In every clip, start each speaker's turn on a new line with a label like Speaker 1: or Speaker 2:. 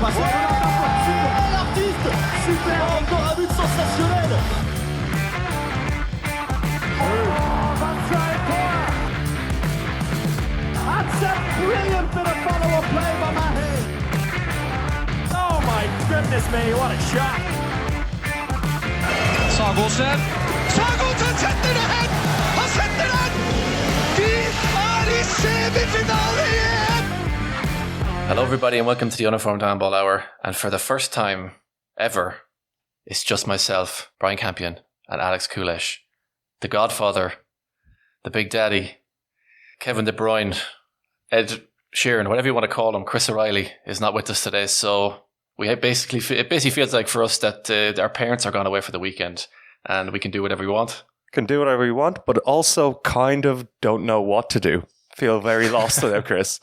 Speaker 1: passe super. L'artiste, super, encore un but sensationnel. That's a brilliant bit of follow-up play by Mahe. Oh my goodness me, what a shot.
Speaker 2: Sagosen setter det hen! Han setter den! Vi i semifinale igjen!
Speaker 3: Hello everybody and welcome to the Uniformed Handball Hour, and for the first time ever, it's just myself, Brian Campion, and Alex Kulesh. The Godfather, the Big Daddy, Kevin De Bruyne, Ed Sheeran, whatever you want to call him, Chris O'Reilly is not with us today, so it basically feels like for us that our parents are gone away for the weekend and we can do whatever we want.
Speaker 4: Can do whatever we want, but also kind of don't know what to do. Feel very lost now, Chris.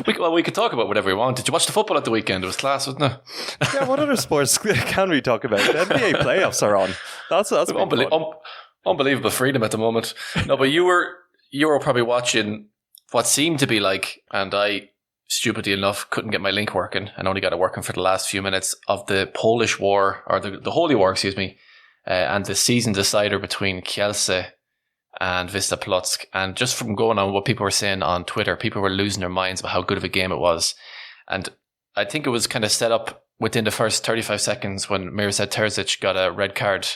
Speaker 3: we could talk about whatever we want. Did you watch the football at the weekend? It was class, wasn't it?
Speaker 4: Yeah, what other sports can we talk about? The NBA playoffs are on. That's
Speaker 3: unbelievable freedom at the moment. No, but you were probably watching what seemed to be like, and I, stupidly enough, couldn't get my link working and only got it working for the last few minutes of the Polish War, or the Holy War, excuse me, and the season decider between Kielce and Wisla Plock. And just from going on what people were saying on Twitter, people were losing their minds about how good of a game it was. And I think it was kind of set up within the first 35 seconds when Miroslav Terzic got a red card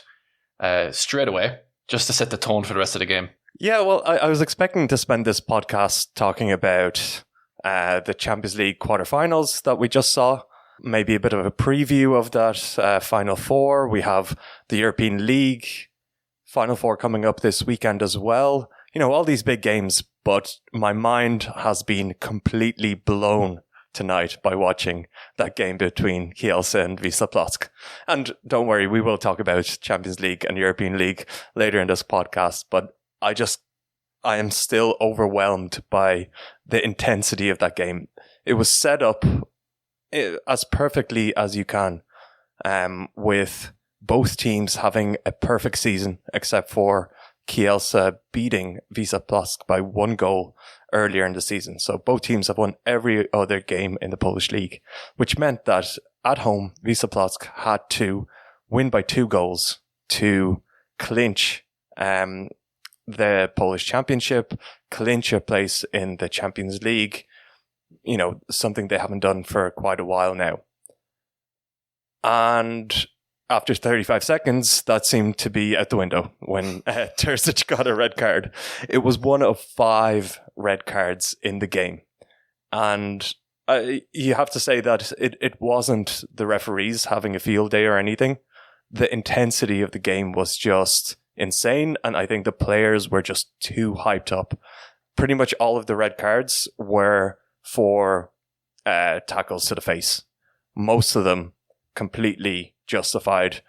Speaker 3: straight away, just to set the tone for the rest of the game.
Speaker 4: Yeah, well, I was expecting to spend this podcast talking about the Champions League quarterfinals that we just saw. Maybe a bit of a preview of that Final Four. We have the European League Final Four coming up this weekend as well. You know, all these big games, but my mind has been completely blown tonight by watching that game between Kielce and Wisla Plock. And don't worry, we will talk about Champions League and European League later in this podcast, but I am still overwhelmed by the intensity of that game. It was set up as perfectly as you can, with both teams having a perfect season, except for Kielce beating Wisla Plock by 1 goal earlier in the season. So both teams have won every other game in the Polish league, which meant that at home, Wisla Plock had to win by 2 goals to clinch the Polish Championship, clinch a place in the Champions League, you know, something they haven't done for quite a while now. And after 35 seconds, that seemed to be out the window when Terzic got a red card. It was 1 of 5 red cards in the game. And you have to say that it wasn't the referees having a field day or anything. The intensity of the game was just insane, and I think the players were just too hyped up. Pretty much all of the red cards were for tackles to the face. Most of them completely justified.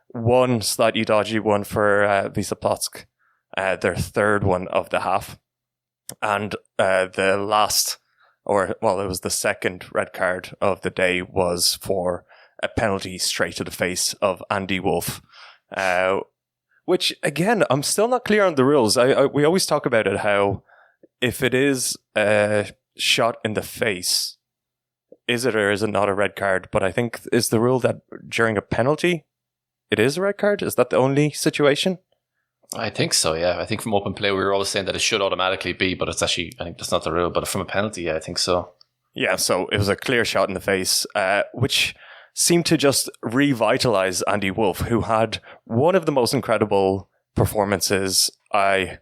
Speaker 4: One slightly dodgy one for Wisla Plock, their third one of the half. And the last, it was the second red card of the day, was for a penalty straight to the face of Andy Wolf. Which, again, I'm still not clear on the rules. We always talk about it, how if it is a shot in the face, is it or is it not a red card? But I think is the rule that during a penalty, it is a red card? Is that the only situation?
Speaker 3: I think so, yeah. I think from open play, we were always saying that it should automatically be, but it's actually, I think that's not the rule. But from a penalty, yeah, I think so.
Speaker 4: Yeah, so it was a clear shot in the face, which seemed to just revitalize Andy Wolf, who had one of the most incredible performances I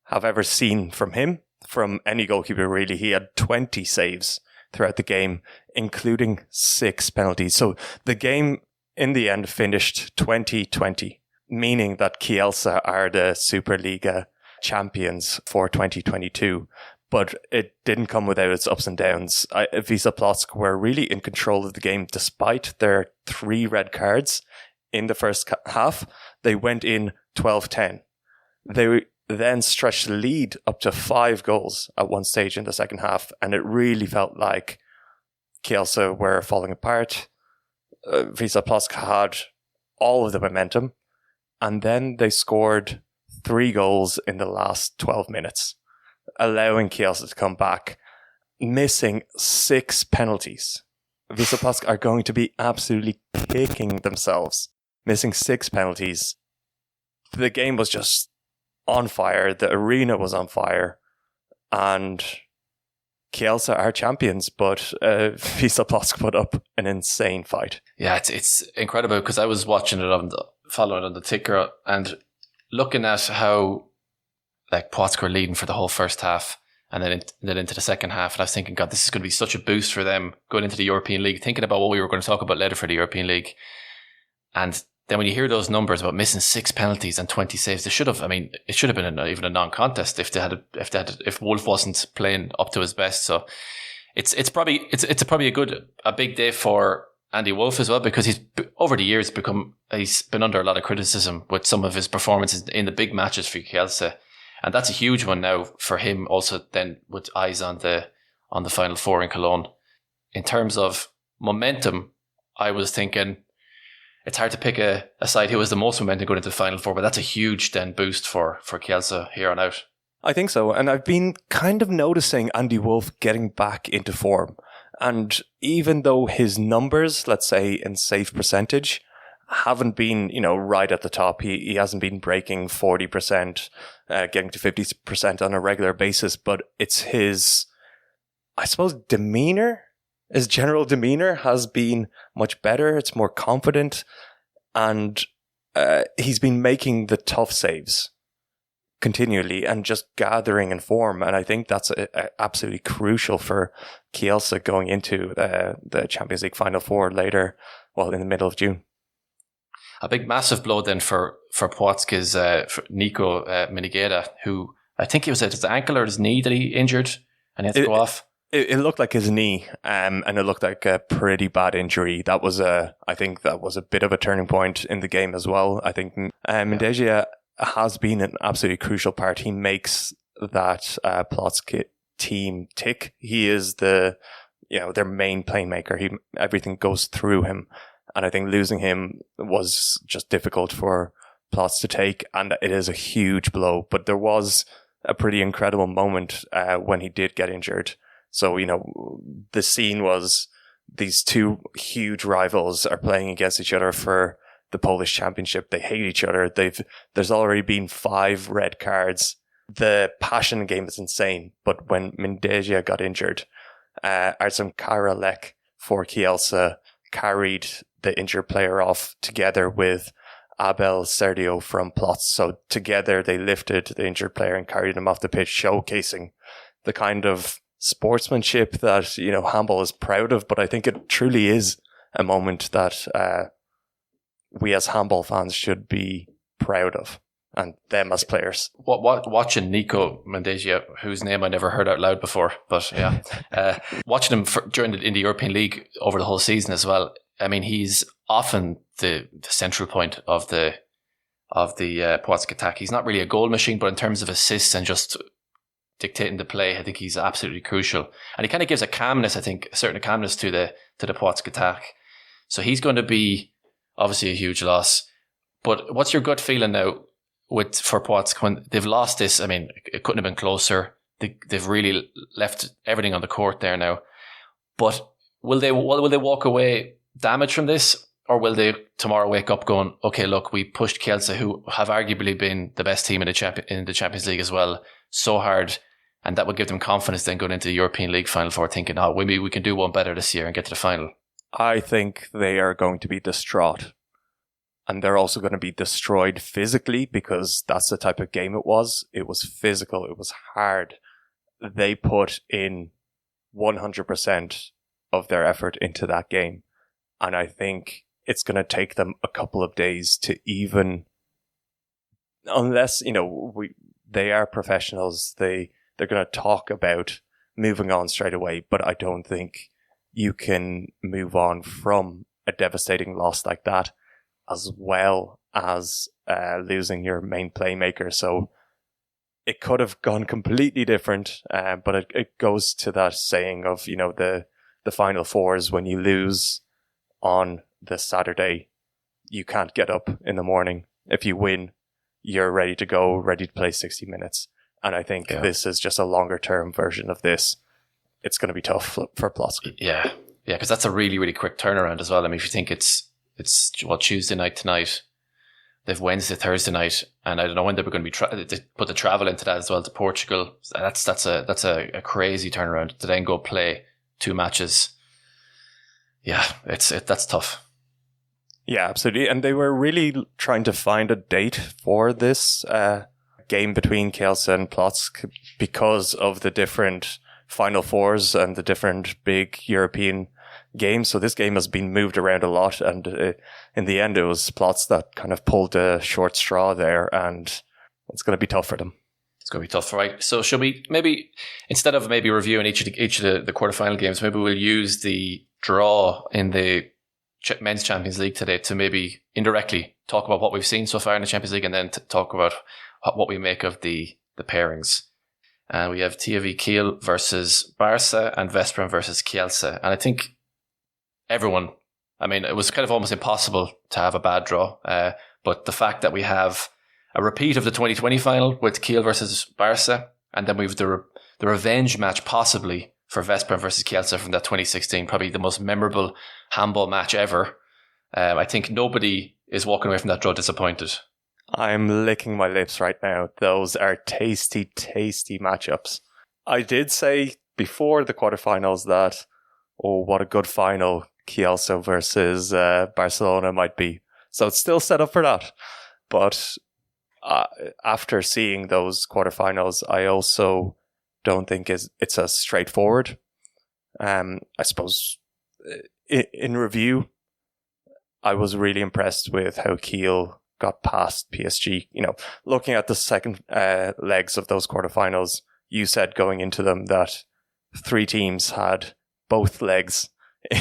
Speaker 4: have ever seen from him, from any goalkeeper really. He had 20 saves throughout the game, including 6 penalties. So the game in the end finished 20-20, meaning that Kielce are the Superliga champions for 2022. But it didn't come without its ups and downs. Wisla Plock were really in control of the game despite their 3 red cards in the first half. They went in 12-10. They then stretched the lead up to 5 goals at one stage in the second half, and it really felt like Kielce were falling apart. Wisla Plock had all of the momentum, and then they scored 3 goals in the last 12 minutes. Allowing Kielce to come back, missing 6 penalties. Wisła Płock are going to be absolutely kicking themselves, missing 6 penalties. The game was just on fire. The arena was on fire. And Kielce are champions, but Wisła Płock put up an insane fight.
Speaker 3: Yeah, it's incredible because I was watching it following it on the ticker and looking at how like Płock were leading for the whole first half and then into the second half. And I was thinking, God, this is going to be such a boost for them going into the European League, thinking about what we were going to talk about later for the European League. And then when you hear those numbers about missing 6 penalties and 20 saves, it should have been even a non-contest if Wolf wasn't playing up to his best. So it's probably a big day for Andy Wolf as well, because he's over the years he's been under a lot of criticism with some of his performances in the big matches for Kielce. And that's a huge one now for him also then with eyes on the Final Four in Cologne. In terms of momentum, I was thinking it's hard to pick a side who has the most momentum going into the Final Four, but that's a huge then boost for Kielce here on out.
Speaker 4: I think so. And I've been kind of noticing Andy Wolf getting back into form. And even though his numbers, let's say in save percentage, haven't been, right at the top, he hasn't been breaking 40%, getting to 50% on a regular basis, but it's his, I suppose, demeanor. His general demeanor has been much better. It's more confident, and he's been making the tough saves continually and just gathering in form. And I think that's absolutely crucial for Kielce going into the Champions League Final Four later, in the middle of June.
Speaker 3: A big, massive blow then for Płock is for Nico Minigeda, who I think it was his ankle or his knee that he injured and he had to go off.
Speaker 4: It looked like his knee, and it looked like a pretty bad injury. I think that was a bit of a turning point in the game as well. I think Minigeda has been an absolutely crucial part. He makes that Płock team tick. He is their main playmaker. Everything goes through him. And I think losing him was just difficult for Plots to take, and it is a huge blow. But there was a pretty incredible moment when he did get injured. So, the scene was these two huge rivals are playing against each other for the Polish Championship. They hate each other. There's already been 5 red cards. The passion in the game is insane. But when Minigeda got injured, Artem Karalek for Kielce carried the injured player off together with Abel Sergio from Plots. So together they lifted the injured player and carried him off the pitch, showcasing the kind of sportsmanship that, handball is proud of. But I think it truly is a moment that we as handball fans should be proud of, and them as players.
Speaker 3: Watching Nico Minigeda, whose name I never heard out loud before, but yeah, watching him in the European League over the whole season as well. I mean, he's often the central point of the Płock attack. He's not really a goal machine, but in terms of assists and just dictating the play, I think he's absolutely crucial. And he kind of gives a certain calmness to the Płock attack. So he's going to be obviously a huge loss. But what's your gut feeling now for Płock when they've lost this? I mean, it couldn't have been closer. They've really left everything on the court there now. But will they walk away damaged from this, or will they tomorrow wake up going, okay, look, we pushed Kielce, who have arguably been the best team in the Champions League as well, so hard, and that would give them confidence then going into the European League Final Four, thinking, maybe we can do one better this year and get to the final?
Speaker 4: I think they are going to be distraught, and they're also going to be destroyed physically, because that's the type of game it was. It was physical. It was hard. They put in 100% of their effort into that game. And I think it's going to take them a couple of days to even, unless, they are professionals, they're going to talk about moving on straight away. But I don't think you can move on from a devastating loss like that, as well as losing your main playmaker. So it could have gone completely different, but it goes to that saying of, the Final Fours, when you lose on the Saturday, you can't get up in the morning. If you win, you're ready to go, ready to play 60 minutes. And I think this is just a longer term version of this. It's going to be tough for Płock.
Speaker 3: Yeah. Yeah, because that's a really, really quick turnaround as well. I mean, if you think it's Tuesday night tonight, they've Wednesday, Thursday night, and I don't know when they were going to be they put the travel into that as well to Portugal. That's a crazy turnaround to then go play 2 matches. Yeah, that's tough.
Speaker 4: Yeah, absolutely. And they were really trying to find a date for this game between Kielce and Plock because of the different Final Fours and the different big European games. So this game has been moved around a lot. And in the end, it was Plock that kind of pulled the short straw there. And it's going to be tough for them.
Speaker 3: It's going to be tough, right? So should we maybe, instead of maybe reviewing each of the quarterfinal games, maybe we'll use the draw in the Men's Champions League today to maybe indirectly talk about what we've seen so far in the Champions League and then to talk about what we make of the pairings. We have THW Kiel versus Barca and Veszprem versus Kielce. And I think everyone, I mean, it was kind of almost impossible to have a bad draw. But the fact that we have a repeat of the 2020 final with Kiel versus Barca, and then we've the revenge match possibly for Veszprem versus Kielce from that 2016, probably the most memorable handball match ever. I think nobody is walking away from that draw disappointed.
Speaker 4: I'm licking my lips right now. Those are tasty, tasty matchups. I did say before the quarterfinals that, oh, what a good final Kielce versus Barcelona might be. So it's still set up for that. But after seeing those quarterfinals, I also don't think it's as straightforward. I suppose in review, I was really impressed with how Kiel got past PSG. You know, looking at the second legs of those quarterfinals, you said going into them that 3 teams had both legs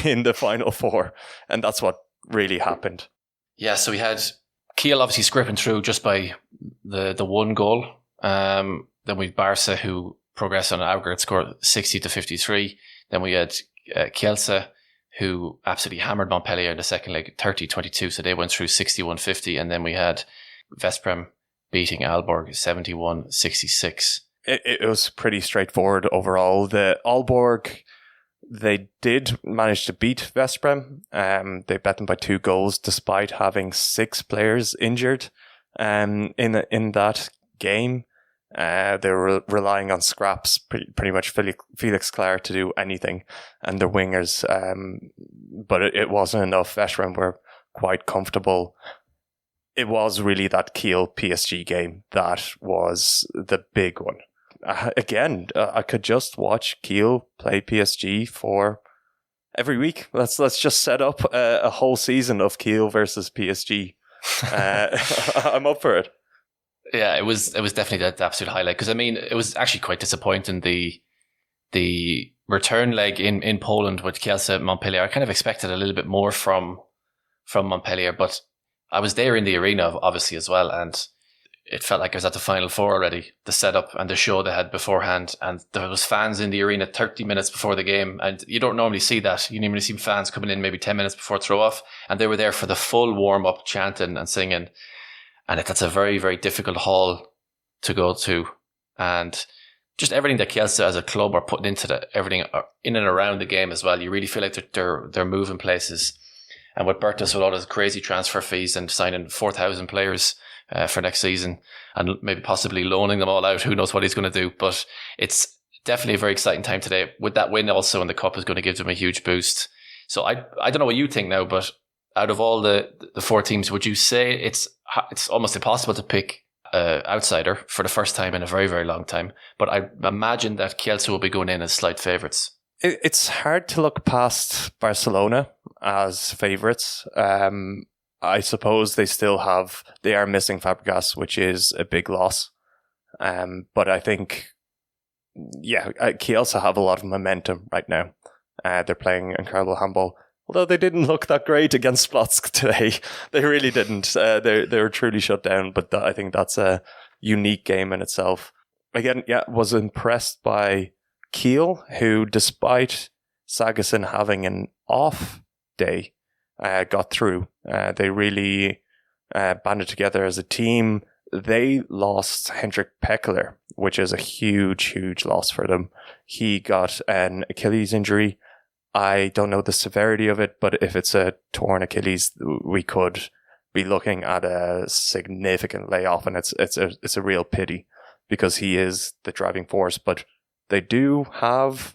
Speaker 4: in the final 4, and that's what really happened.
Speaker 3: Yeah, so we had Kiel obviously scraping through just by the 1 goal. Then we've Barca, who progressed on an aggregate score 60-53. Then we had Kielce, who absolutely hammered Montpellier in the second leg 30-22, so they went through 61-50. And then we had Veszprem beating Aalborg 71-66.
Speaker 4: It was pretty straightforward overall. The Aalborg, they did manage to beat Veszprem. They bet them by 2 goals despite having 6 players injured in that game. They were relying on scraps, pretty much Felix Klar to do anything, and their wingers. But it wasn't enough. Veszprem were quite comfortable. It was really that Kiel PSG game that was the big one. Again, I could just watch Kiel play PSG for every week. Let's just set up a whole season of Kiel versus PSG. I'm up for it.
Speaker 3: Yeah, it was definitely the absolute highlight, because I mean, it was actually quite disappointing the return leg in Poland with Kielce Montpellier. I kind of expected a little bit more from Montpellier, but I was there in the arena obviously as well, and it felt like I was at the Final Four already. The setup and the show they had beforehand, and there was fans in the arena 30 minutes before the game, and you don't normally see that. You normally see fans coming in maybe 10 minutes before throw off, and they were there for the full warm up, chanting and singing. And that's a very, very difficult hall to go to. And just everything that Kielce as a club are putting into everything in and around the game as well. You really feel like they're moving places. And with Bertus, with all his crazy transfer fees and signing 4,000 players for next season and maybe possibly loaning them all out, who knows what he's going to do. But it's definitely a very exciting time today. With that win also in the Cup is going to give them a huge boost. So I don't know what you think now, but out of all the 4 teams, would you say it's almost impossible to pick an outsider for the first time in a very, very long time? But I imagine that Kielce will be going in as slight favourites.
Speaker 4: It's hard to look past Barcelona as favourites. I suppose they are missing Fabregas, which is a big loss. But I think, Kielce have a lot of momentum right now. They're playing incredible handball. Although they didn't look that great against Plock today. They really didn't. They were truly shut down, but I think that's a unique game in itself. Again, was impressed by Kiel, who, despite Sagosen having an off day, got through. They really banded together as a team. They lost Hendrik Pekeler, which is a huge, huge loss for them. He got an Achilles injury. I don't know the severity of it, but if it's a torn Achilles, we could be looking at a significant layoff, and it's a real pity because he is the driving force. But they do have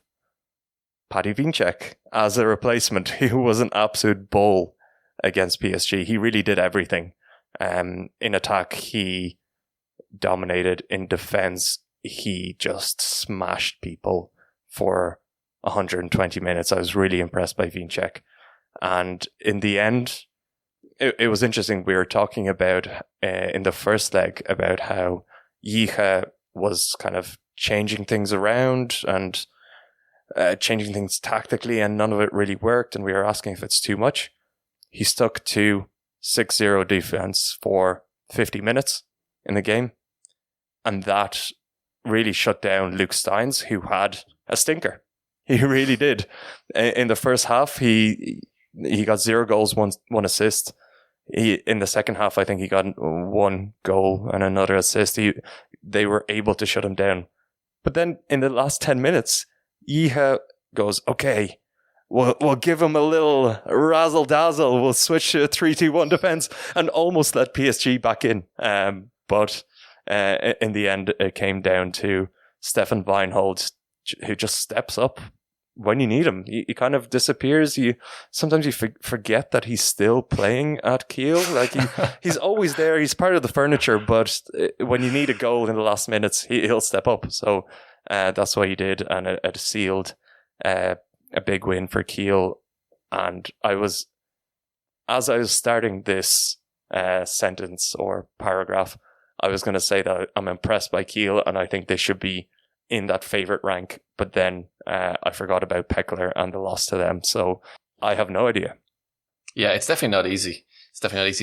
Speaker 4: Paddy Vinček as a replacement, who was an absolute bull against PSG. He really did everything. In attack, he dominated. In defense, he just smashed people for 120 minutes. I was really impressed by Vinček. And in the end, it was interesting. We were talking about in the first leg about how EHF was kind of changing things around and changing things tactically, and none of it really worked. And we were asking if it's too much. He stuck to 6-0 defense for 50 minutes in the game. And that really shut down Luke Steins, who had a stinker. He really did. In the first half, he got 0 goals, one assist. In the second half, I think he got 1 goal and another assist. They were able to shut him down. But then in the last 10 minutes, EHF goes, okay, we'll give him a little razzle-dazzle. We'll switch to a 3-2-1 defense and almost let PSG back in. But in the end, it came down to Stefan Weinhold, who just steps up when you need him. He kind of disappears. Sometimes you forget that he's still playing at Kiel. Like he's always there. He's part of the furniture, but when you need a goal in the last minutes, he'll step up. So that's what he did, and it sealed a big win for Kiel. And as I was starting this sentence or paragraph, I was going to say that I'm impressed by Kiel, and I think they should be in that favourite rank. But then I forgot about Pekler and the loss to them. So I have no idea.
Speaker 3: Yeah, it's definitely not easy.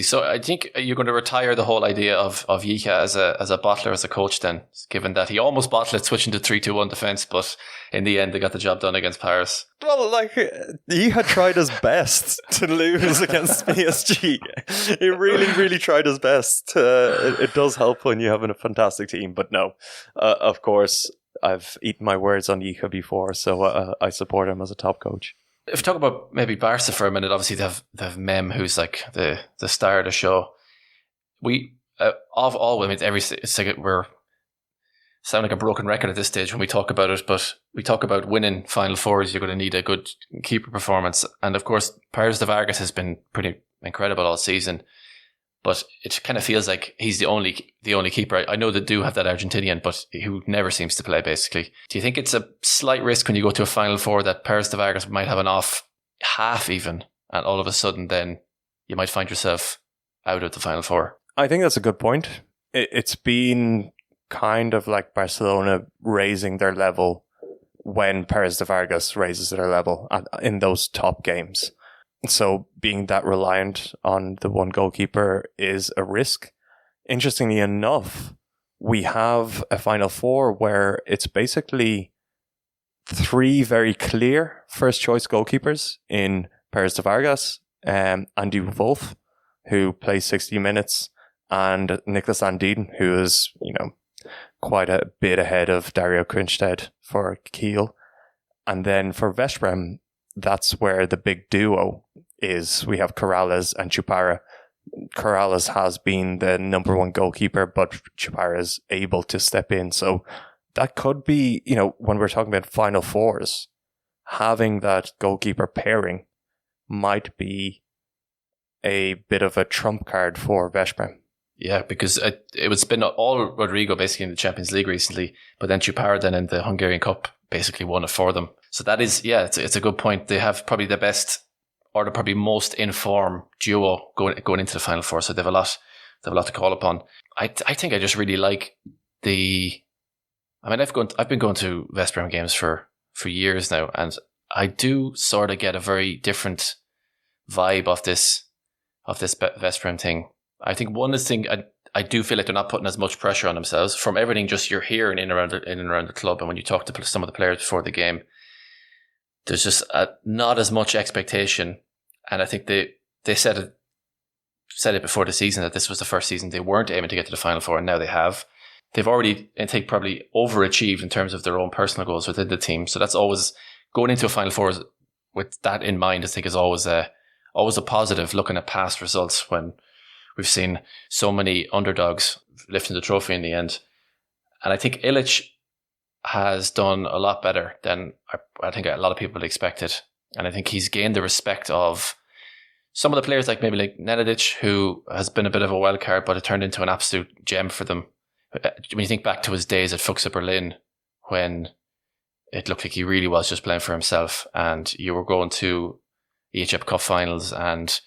Speaker 3: So I think you're going to retire the whole idea of EHF as a bottler, as a coach then, given that he almost bottled it switching to 3-2-1 defence, but in the end they got the job done against Paris.
Speaker 4: Well, EHF tried his best to lose against PSG. He really, really tried his best. It does help when you have a fantastic team, but no, of course, I've eaten my words on EHF before, so I support him as a top coach.
Speaker 3: If we talk about maybe Barca for a minute, obviously they have Mem, who's like the star of the show. We it's like we're sound like a broken record at this stage when we talk about it, but we talk about winning Final Fours. You're going to need a good keeper performance, and of course, Pérez de Vargas has been pretty incredible all season. But it kind of feels like he's the only keeper. I know they do have that Argentinian, but who never seems to play, basically. Do you think it's a slight risk when you go to a Final Four that Pérez de Vargas might have an off half even, and all of a sudden then you might find yourself out of the Final Four? I
Speaker 4: think that's a good point. It's been kind of like Barcelona raising their level when Pérez de Vargas raises their level in those top games. So being that reliant on the one goalkeeper is a risk. Interestingly enough, we have a Final Four where it's basically 3 very clear first choice goalkeepers in Pérez de Vargas, Andy Wolf, who plays 60 minutes, and Nicolas Andin, who is, quite a bit ahead of Dario Krinstedt for Kiel. And then for Veszprém, that's where the big duo is. We have Corrales and Chupara. Corrales has been the number 1 goalkeeper, but Chupara is able to step in. So that could be, when we're talking about Final Fours, having that goalkeeper pairing might be a bit of a trump card for Veszprém.
Speaker 3: Yeah, because it was been all Rodrigo basically in the Champions League recently, but then Chupara then in the Hungarian Cup basically won it for them. So that is, it's a good point. They have probably the best or the probably most in-form duo going into the Final Four, so they have a lot to call upon. I think I just really like I've been going to Veszprém games for years now, and I do sort of get a very different vibe of this Veszprém thing. I think one is thing I do feel like they're not putting as much pressure on themselves from everything just you're hearing in and around the club, and when you talk to some of the players before the game, there's just not as much expectation. And I think they said it before the season that this was the first season they weren't aiming to get to the Final Four, and now they have. They've already, I think, probably overachieved in terms of their own personal goals within the team. So that's always going into a Final Four. with that in mind, I think is always a positive looking at past results when we've seen so many underdogs lifting the trophy in the end. And I think Illich has done a lot better than I think a lot of people expected. And I think he's gained the respect of some of the players, like maybe like Nenadic, who has been a bit of a wild card, but it turned into an absolute gem for them. When you think back to his days at Fuchs Berlin, when it looked like he really was just playing for himself, and you were going to EHF Cup finals, and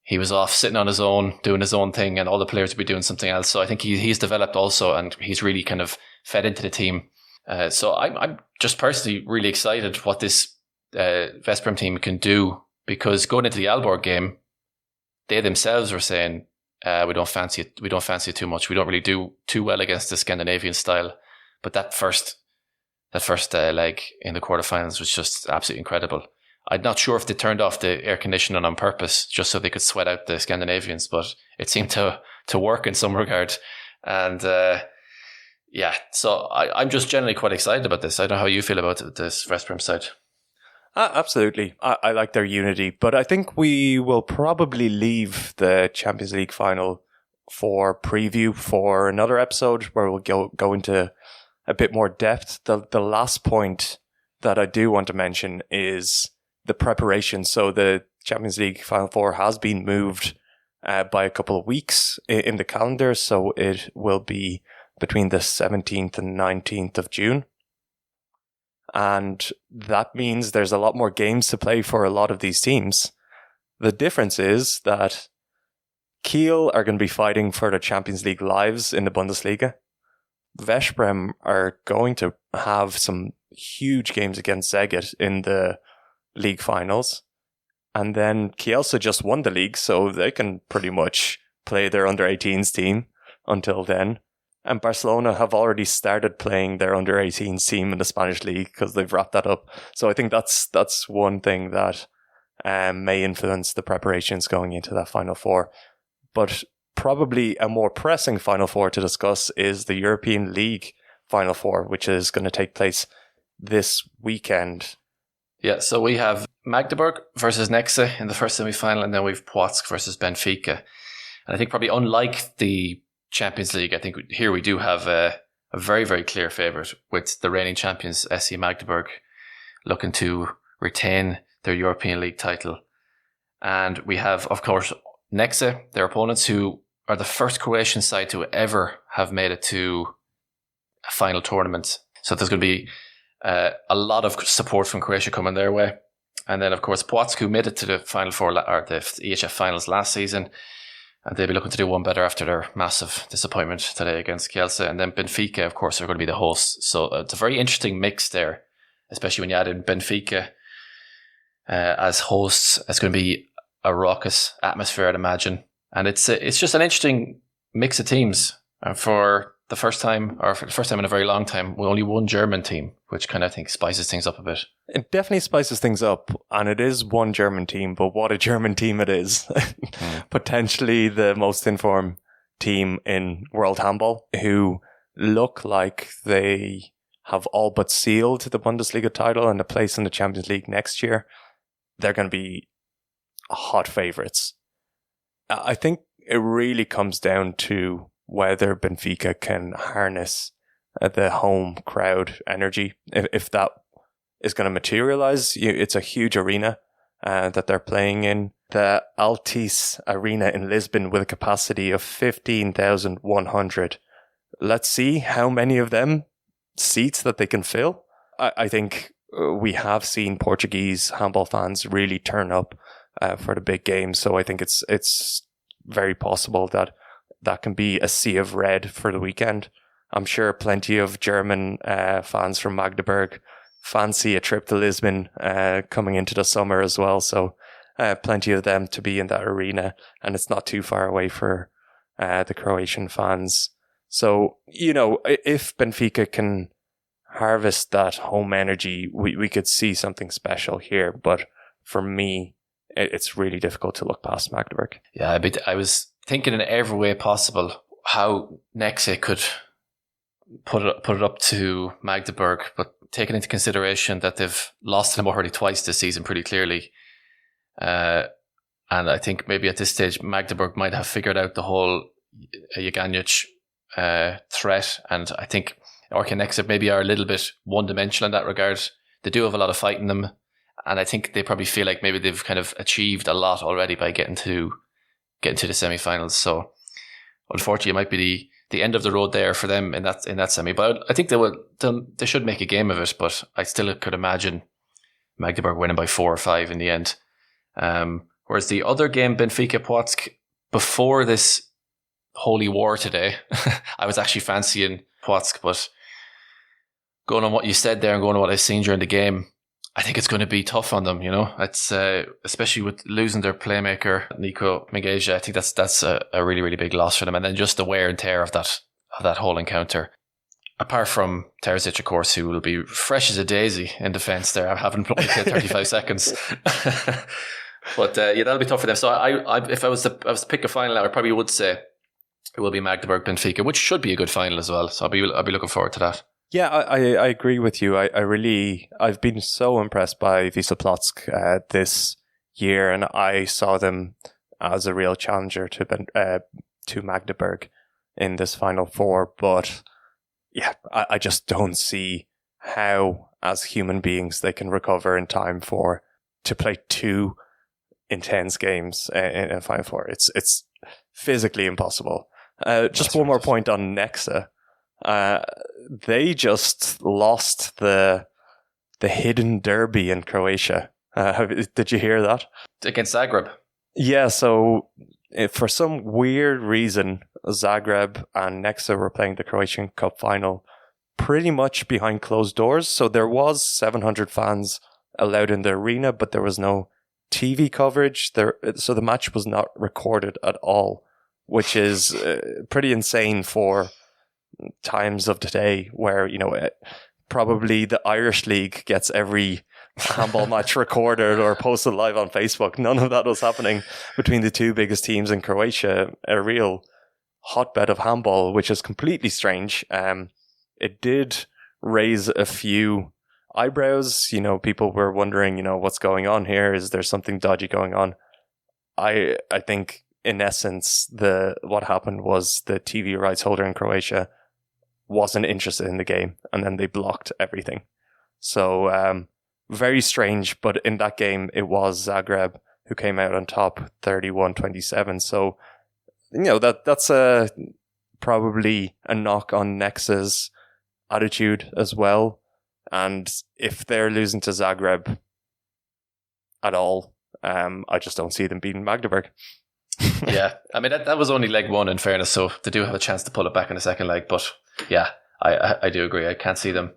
Speaker 3: he was off sitting on his own, doing his own thing, and all the players would be doing something else. So I think he's developed also, and he's really kind of fed into the team. So I'm just personally really excited what this Veszprem team can do, because going into the Aalborg game, they themselves were saying, we don't fancy it too much. We don't really do too well against the Scandinavian style. But that first leg in the quarterfinals was just absolutely incredible. I'm not sure if they turned off the air conditioning on purpose just so they could sweat out the Scandinavians, but it seemed to work in some regard. And yeah, so I'm just generally quite excited about this. I don't know how you feel about this Veszprem side.
Speaker 4: Absolutely. I like their unity, but I think we will probably leave the Champions League final for preview for another episode where we'll go into a bit more depth. The last point that I do want to mention is the preparation. So the Champions League Final Four has been moved by a couple of weeks in the calendar, so it will be between the 17th and 19th of June. And that means there's a lot more games to play for a lot of these teams. The difference is that Kiel are going to be fighting for their Champions League lives in the Bundesliga. Veszprem are going to have some huge games against Szeged in the league finals. And then Kielce just won the league, so they can pretty much play their under-18s team until then. And Barcelona have already started playing their under-18s team in the Spanish league because they've wrapped that up. So I think that's one thing that may influence the preparations going into that Final Four. But probably a more pressing Final Four to discuss is the European League Final Four, which is going to take place this weekend.
Speaker 3: Yeah, so we have Magdeburg versus Nexe in the first semi-final, and then we have Płock versus Benfica. And I think probably unlike the Champions League, I think here we do have a very, very clear favourite with the reigning champions SC Magdeburg looking to retain their European League title. And we have, of course, Nexe, their opponents, who are the first Croatian side to ever have made it to a final tournament. So there's going to be a lot of support from Croatia coming their way. And then, of course, Płock, who made it to the Final Four, or the EHF Finals last season. And they'll be looking to do one better after their massive disappointment today against Kielce. And then Benfica, of course, are going to be the hosts. So it's a very interesting mix there, especially when you add in Benfica as hosts. It's going to be a raucous atmosphere, I'd imagine. And it's just an interesting mix of teams. And for the first time in a very long time, with only one German team, which kind of, I think, spices things up a bit.
Speaker 4: It definitely spices things up, and it is one German team, but what a German team it is. Potentially the most informed team in world handball, who look like they have all but sealed the Bundesliga title and a place in the Champions League next year. They're going to be hot favourites. I think it really comes down to whether Benfica can harness the home crowd energy. If that is going to materialize, it's a huge arena that they're playing in. The Altice Arena in Lisbon with a capacity of 15,100. Let's see how many of them seats that they can fill. I think we have seen Portuguese handball fans really turn up for the big games. So I think it's very possible that can be a sea of red for the weekend. I'm sure plenty of German fans from Magdeburg fancy a trip to Lisbon coming into the summer as well. So plenty of them to be in that arena, and it's not too far away for the Croatian fans. So, if Benfica can harvest that home energy, we could see something special here. But for me, it's really difficult to look past Magdeburg.
Speaker 3: Yeah, I was thinking in every way possible how Nexe could put it up to Magdeburg, but taking into consideration that they've lost to them already twice this season pretty clearly, and I think maybe at this stage Magdeburg might have figured out the whole Jaganic threat, and I think Orca Nexa maybe are a little bit one-dimensional in that regard. They do have a lot of fight in them, and I think they probably feel like maybe they've kind of achieved a lot already by getting to the semi-finals. So unfortunately, it might be the end of the road there for them in that semi. But I think they should make a game of it. But I still could imagine Magdeburg winning by 4 or 5 in the end. Whereas the other game, Benfica Płock, before this holy war today, I was actually fancying Płock, but going on what you said there and going on what I've seen during the game, I think it's going to be tough on them. It's especially with losing their playmaker Nico Mingeja. I think that's a really, really big loss for them, and then just the wear and tear of that whole encounter. Apart from Terzic, of course, who will be fresh as a daisy in defence there. I haven't played 35 seconds. But that'll be tough for them. So if I was to pick a final, I probably would say it will be Magdeburg Benfica, which should be a good final as well. So I'll be looking forward to that.
Speaker 4: Yeah, I agree with you. I've been so impressed by Wisła Płock this year, and I saw them as a real challenger to Magdeburg in this Final Four. But yeah, I just don't see how, as human beings, they can recover in time to play 2 intense games in a Final Four. It's physically impossible. Just one more point on Nexa. They just lost the hidden derby in Croatia. Did you hear that?
Speaker 3: Against Zagreb.
Speaker 4: Yeah, so for some weird reason, Zagreb and Nexa were playing the Croatian Cup final pretty much behind closed doors. So there was 700 fans allowed in the arena, but there was no TV coverage. So the match was not recorded at all, which is pretty insane for times of today, where probably the Irish League gets every handball match recorded or posted live on Facebook. None of that was happening between the 2 biggest teams in Croatia, a real hotbed of handball, which is completely strange. It did raise a few eyebrows. People were wondering, what's going on here? Is there something dodgy going on? I think in essence, what happened was the TV rights holder in Croatia wasn't interested in the game, and then they blocked everything. So very strange, but in that game it was Zagreb who came out on top 31-27. So that's probably a knock on Nexa's attitude as well. And if they're losing to Zagreb at all, I just don't see them beating Magdeburg.
Speaker 3: Yeah, I mean that was only leg 1 in fairness, so they do have a chance to pull it back in the second leg. But yeah, I do agree. I can't see them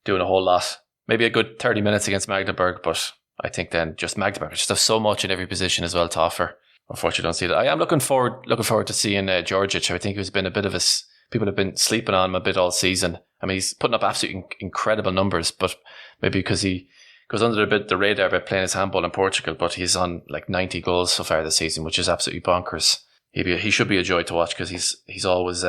Speaker 3: doing a whole lot. Maybe a good 30 minutes against Magdeburg, but I think then just Magdeburg just have so much in every position as well to offer. Unfortunately, I don't see that. I am looking forward to seeing Djordjic. I think he's been a bit of people have been sleeping on him a bit all season. I mean, he's putting up absolutely incredible numbers, but maybe because he goes under the radar by playing his handball in Portugal, but he's on like 90 goals so far this season, which is absolutely bonkers. He should be a joy to watch because he's always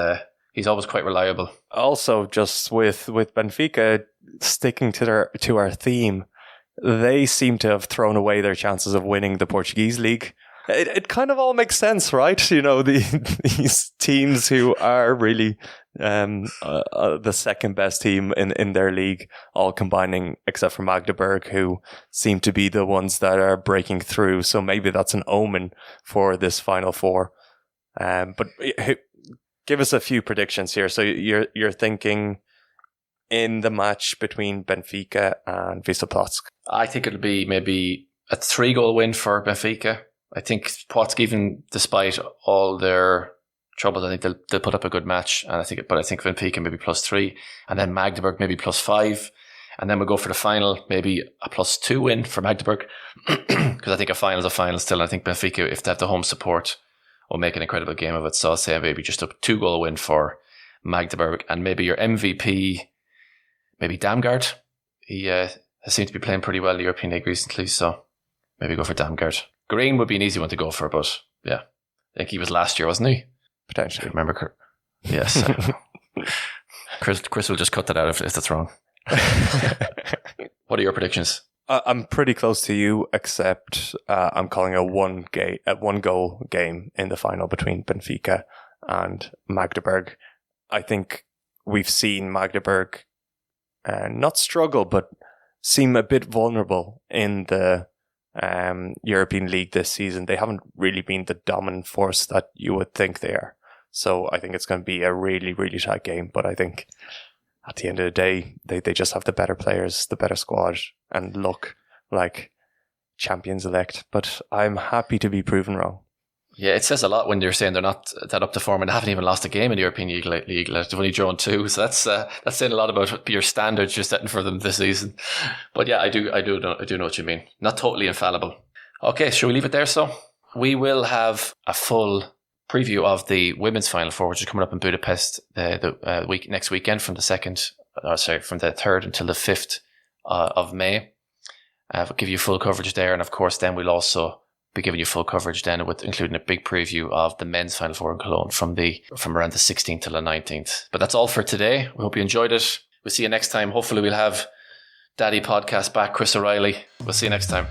Speaker 3: quite reliable. Also, just with Benfica sticking to our theme, they seem to have thrown away their chances of winning the Portuguese league. It kind of all makes sense, right? These teams who are really the second best team in their league, all combining, except for Magdeburg, who seem to be the ones that are breaking through. So maybe that's an omen for this Final Four. But give us a few predictions here. So you're thinking in the match between Benfica and Wisła Płock? I think it'll be maybe a 3-goal win for Benfica. I think Płock, even despite all their troubles, I think they'll put up a good match. And I think Benfica maybe +3, and then Magdeburg maybe +5, and then we'll go for the final, maybe a +2 win for Magdeburg, because I think a final's a final still. I think Benfica, if they have the home support, will make an incredible game of it. So I'll say maybe just a 2-goal win for Magdeburg, and maybe your MVP, maybe Damgaard. He has seemed to be playing pretty well in the European League recently, so maybe go for Damgaard. Green would be an easy one to go for, but yeah, I think he was last year, wasn't he?
Speaker 4: Potentially.
Speaker 3: Remember? Yes. Chris will just cut that out if that's wrong. What are your predictions?
Speaker 4: I'm pretty close to you, except I'm calling a one goal game in the final between Benfica and Magdeburg. I think we've seen Magdeburg not struggle, but seem a bit vulnerable in the European League this season. They haven't really been the dominant force that you would think they are. So I think it's going to be a really, really tight game. But I think at the end of the day, they just have the better players, the better squad, and look like champions elect. But I'm happy to be proven wrong.
Speaker 3: Yeah, it says a lot when you're saying they're not that up to form and they haven't even lost a game in the European League. They've only drawn 2, so that's saying a lot about your standards you're setting for them this season. But yeah, I do know what you mean. Not totally infallible. Okay, shall we leave it there? So we will have a full preview of the women's Final Four, which is coming up in Budapest next weekend from the 3rd until the 5th of May. We'll give you full coverage there, and of course, then we'll also be giving you full coverage then, with including a big preview of the men's Final Four in Cologne from around the 16th till the 19th. But that's all for today. We hope you enjoyed it. We'll see you next time. Hopefully we'll have Daddy Podcast back, Chris O'Reilly. We'll see you next time.